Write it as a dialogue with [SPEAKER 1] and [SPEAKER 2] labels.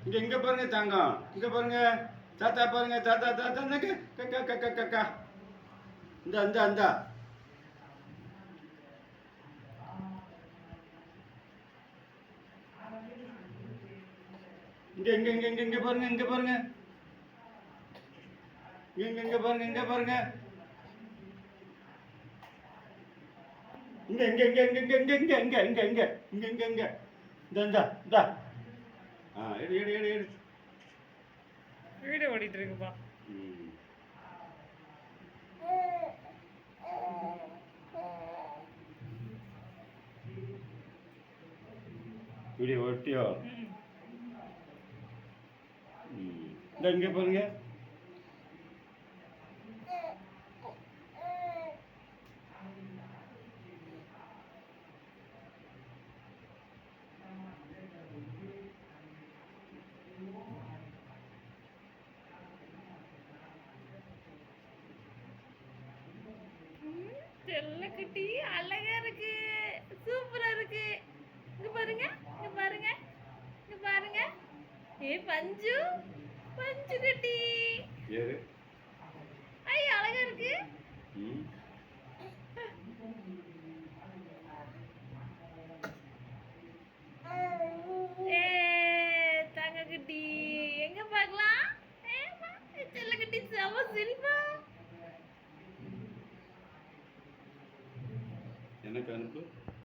[SPEAKER 1] இங்க பாருங்க தங்கம், இங்க பாருங்க தாத்தா, பாருங்க தாத்தா தாத்தா, கக்கா கக்கா கக்கா, இந்த இந்த இந்த இங்க இங்க இங்க இங்க இங்க பாருங்க, இங்க பாருங்க, இங்க இங்க பாருங்க, இங்க பாருங்க, இங்க இங்க இங்க இங்க இங்க இங்க இங்க இங்க இங்க இங்க இங்க இங்க இந்த இந்த இந்த எடு எடு எடு எடு.
[SPEAKER 2] வீடியோ ஓடிட்டு இருக்குப்பா.
[SPEAKER 1] வீடியோ ஓட்டியோ? இந்த இங்க பாருங்க.
[SPEAKER 2] செல்லக்குட்டி அழகா இருக்கு, சூப்பரா இருக்கு. இங்க பாருங்க, இங்க பாருங்க, இங்க பாருங்க. ஏ பஞ்சு, பஞ்சு குட்டி.